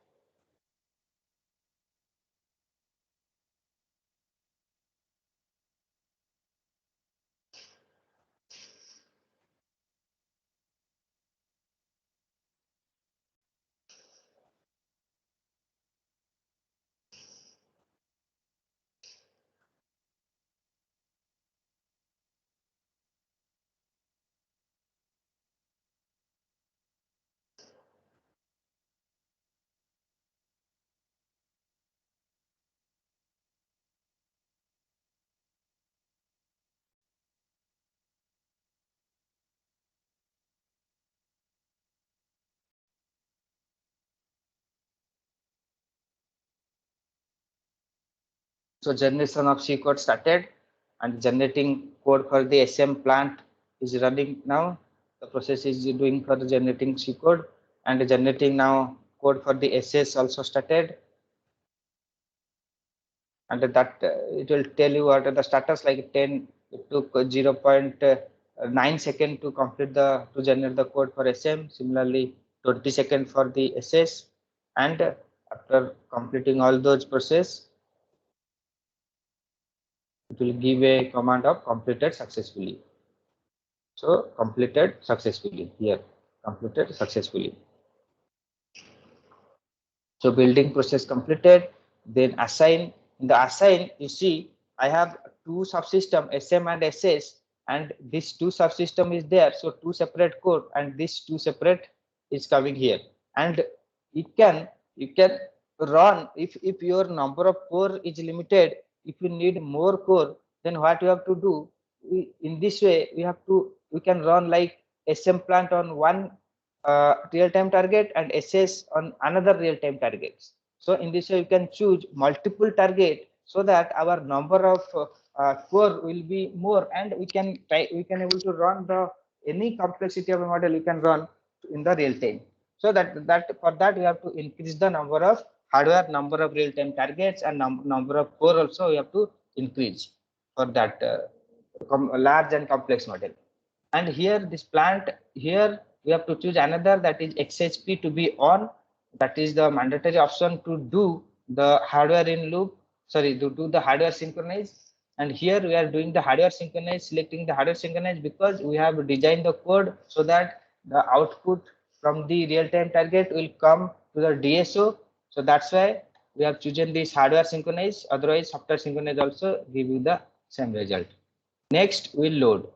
So generation of C code started, and generating code for the SM plant is running now. The process is doing for the generating C code, and generating now code for the SS also started. And that it will tell you what are the status, like 10, it took 0.9 second to complete to generate the code for SM. Similarly, 20 seconds for the SS. And after completing all those process, it will give a command of completed successfully. So completed successfully here, completed successfully. So building process completed, then assign. In the assign, you see, I have two subsystem SM and SS, and this two subsystem is there. So two separate code, and this two separate is coming here. And you can run if your number of core is limited. If you need more core, then what you have to do? In this way, we can run like SM plant on one real-time target and SS on another real-time targets. So in this way, you can choose multiple target so that our number of core will be more, and we can able to run the any complexity of a model you can run in the real time. So that for that we have to increase the number of hardware, number of real-time targets, and number of core also we have to increase for that large and complex model. And here this plant here we have to choose another, that is XHP to be on. That is the mandatory option to do the hardware in loop, sorry, to do the hardware synchronize. And here we are doing the hardware synchronize, selecting the hardware synchronize because we have designed the code so that the output from the real-time target will come to the DSO. So that's why we have chosen this hardware synchronize. Otherwise software synchronize also give you the same result. Next we'll load.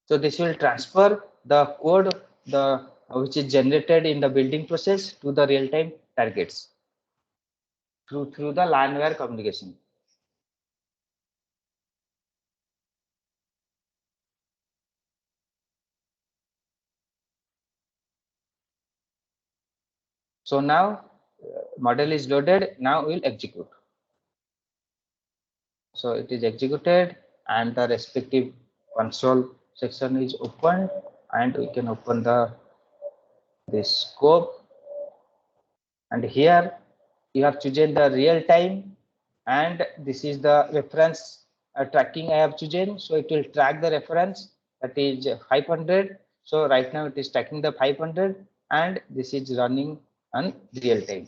So this will transfer the code which is generated in the building process to the real-time targets through the LAN-wire communication. So now model is loaded. Now we'll execute. So it is executed and the respective console section is opened, and we can open this scope. And here you have chosen the real time, and this is the reference tracking I have chosen. So it will track the reference, that is 500. So right now it is tracking the 500, and this is running on real time.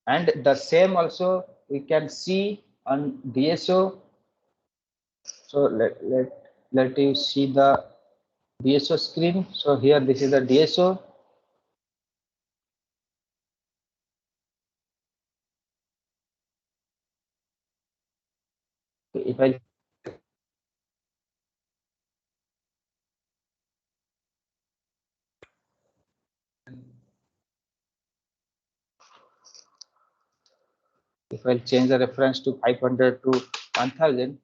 And the same also we can see on DSO. So let you see the DSO screen. So here this is the DSO. If I change the reference to 500 to 1000,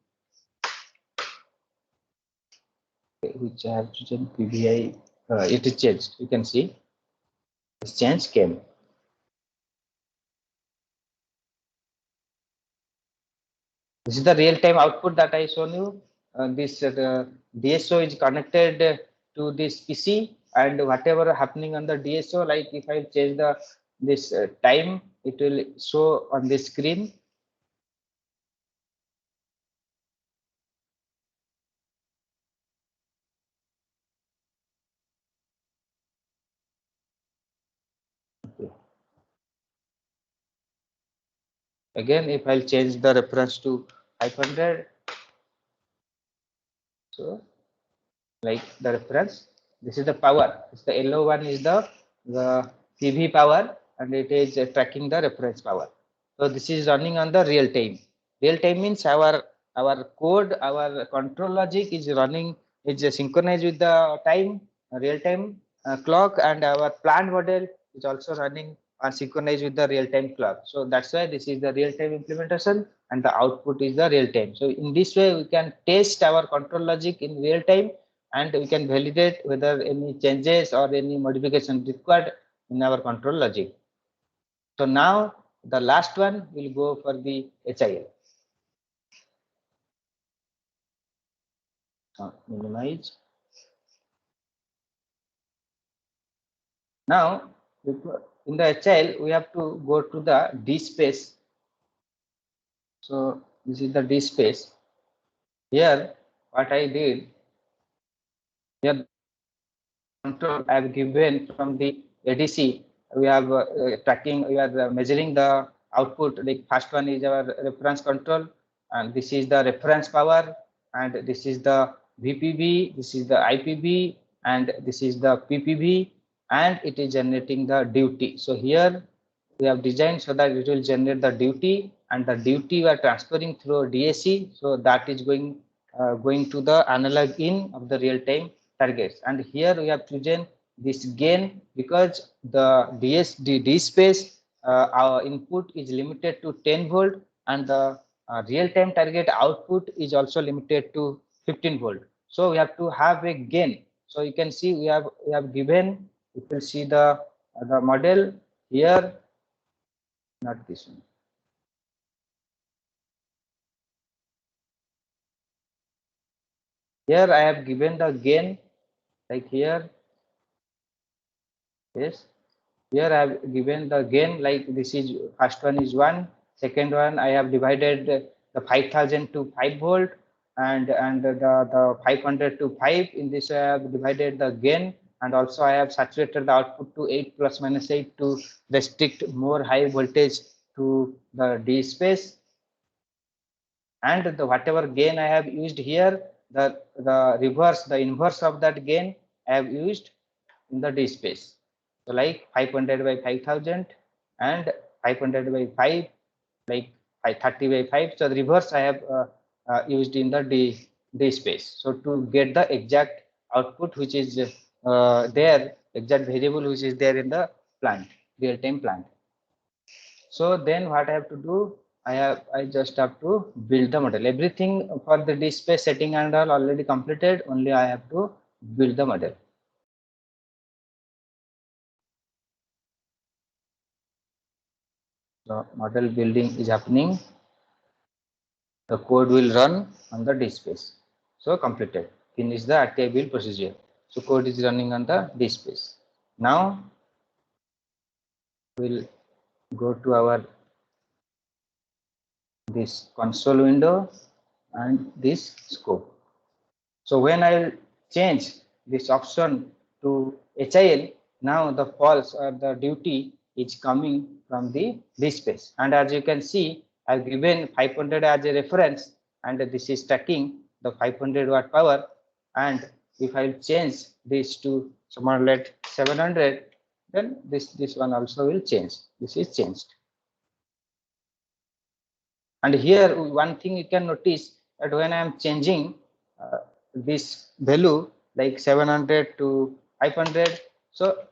which I have chosen PBI, it is changed. You can see this change came. This is the real-time output that I shown you. This the DSO is connected to this PC, and whatever happening on the DSO, like if I change this time, it will show on the screen. Okay. Again, if I'll change the reference to 500, so like the reference, this is the power. It's the yellow one is the PV power, and it is tracking the reference power. So this is running on the real time. Real time means our code, our control logic is running, is synchronized with the time, real time clock, and our plant model is also running and synchronized with the real-time clock. So that's why this is the real-time implementation and the output is the real-time. So in this way, we can test our control logic in real-time and we can validate whether any changes or any modification required in our control logic. So now the last one will go for the HIL. Minimize. Now in the HIL, we have to go to the D space. So this is the D space. Here, what I did, here control I have given from the ADC. We have tracking, we are measuring the output. Like first one is our reference control, and this is the reference power, and this is the VPB, this is the IPB, and this is the PPB, and it is generating the duty. So here we have designed so that it will generate the duty, and the duty we are transferring through DAC. So that is going to the analog in of the real-time targets. And here we have chosen this gain because the D space our input is limited to 10 volt and the real-time target output is also limited to 15 volt. So we have to have a gain. So you can see we have given, you will see the model here, not this one. Here I have given the gain like here. Yes, here I have given the gain like this is first one is 1, second one I have divided the 5000 to 5 volt and the 500 to 5. In this I have divided the gain and also I have saturated the output to 8 plus minus 8 to restrict more high voltage to the D space. And the whatever gain I have used here, the inverse of that gain I have used in the D space. So like 500 by 5000 and 500 by 5, like 530 by 5. So the reverse I have used in the D space. So to get the exact output which is there, exact variable which is there in the plant, real-time plant. So then what I have to do, I just have to build the model. Everything for the D space setting and all already completed. Only I have to build the model. So model building is happening. The code will run on the D space. So completed. Finish the RTI build procedure. So code is running on the D space. Now we'll go to our this console window and this scope. So when I change this option to HIL, now the false or the duty is coming from the D space. And as you can see, I've given 500 as a reference, and this is tracking the 500 watt power. And if I change this to somewhere like 700, then this one also will change. This is changed. And here one thing you can notice that when I am changing this value like 700 to 500, so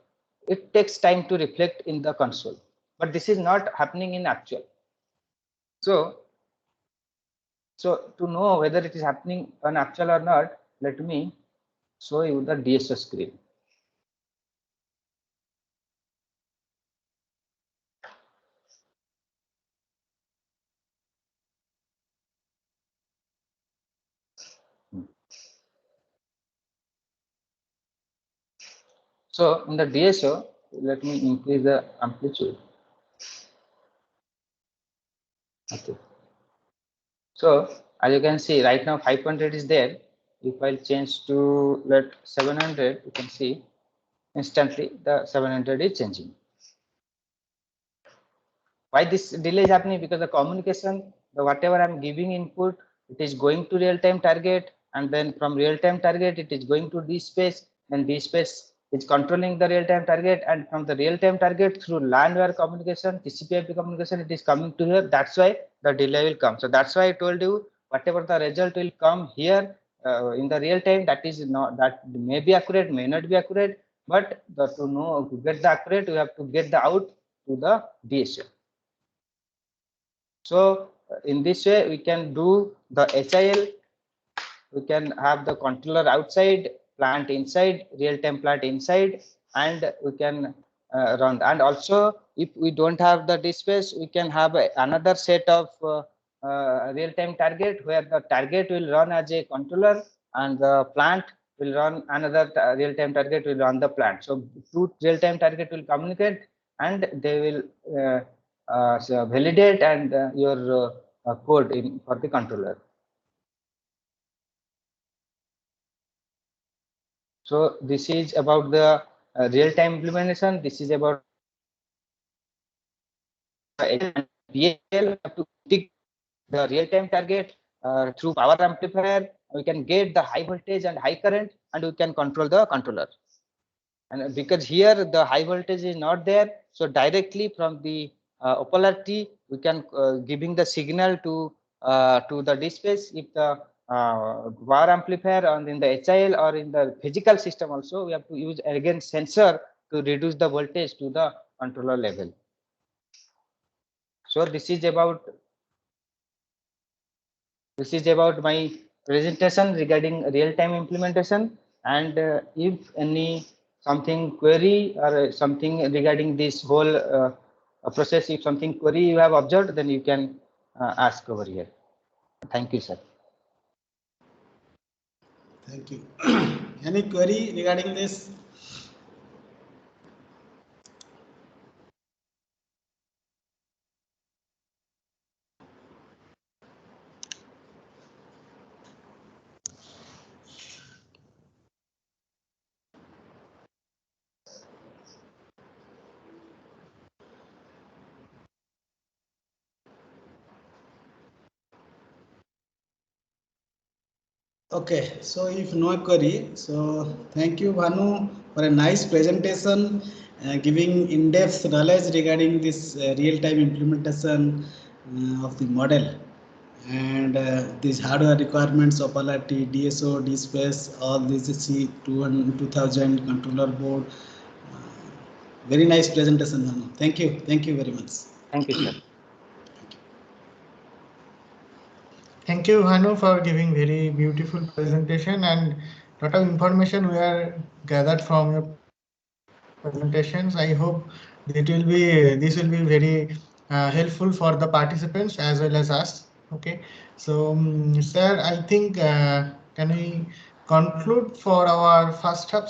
it takes time to reflect in the console, but this is not happening in actual. So to know whether it is happening on actual or not, let me show you the DSO screen. So in the DSO, let me increase the amplitude. Okay. So as you can see right now 500 is there. If I change to let 700, you can see instantly the 700 is changing. Why this delay is happening? Because the communication, the whatever I'm giving input, it is going to real-time target, and then from real-time target it is going to D space, and D space is controlling the real-time target, and from the real-time target through LAN wire communication, TCP/IP communication, it is coming to here. That's why the delay will come. So that's why I told you whatever the result will come here in the real time, that is not, that may be accurate, may not be accurate, but to get the accurate, we have to get the out to the DSO. So in this way, we can do the HIL. We can have the controller outside, plant inside, real-time plant inside, and we can run. And also, if we don't have the disk space, we can have another set of real-time target where the target will run as a controller and the plant will run another real-time target will run the plant. So two real-time target will communicate and they will so validate and your code for the controller. So this is about the real-time implementation. This is about DL to pick the real-time target through power amplifier. We can get the high voltage and high current, and we can control the controller. And because here the high voltage is not there, so directly from the Opala T, we can giving the signal to the displays. If the power amplifier or in the HIL or in the physical system also, we have to use again sensor to reduce the voltage to the controller level. So this is about my presentation regarding real-time implementation. And if any something query or something regarding this whole process, if something query you have observed, then you can ask over here. Thank you, sir. Thank you. Any query regarding this? Okay, so if no query, so thank you, Bhanu, for a nice presentation, giving in-depth knowledge regarding this real-time implementation of the model and these hardware requirements of Opala T, DSO, DSpace, all these C2000 controller board. Very nice presentation, Bhanu. Thank you very much. Thank you, sir. Thank you, Bhanu, for giving very beautiful presentation, and lot of information we are gathered from your presentations. I hope this will be very helpful for the participants as well as us. Okay, so sir, I think can we conclude for our first half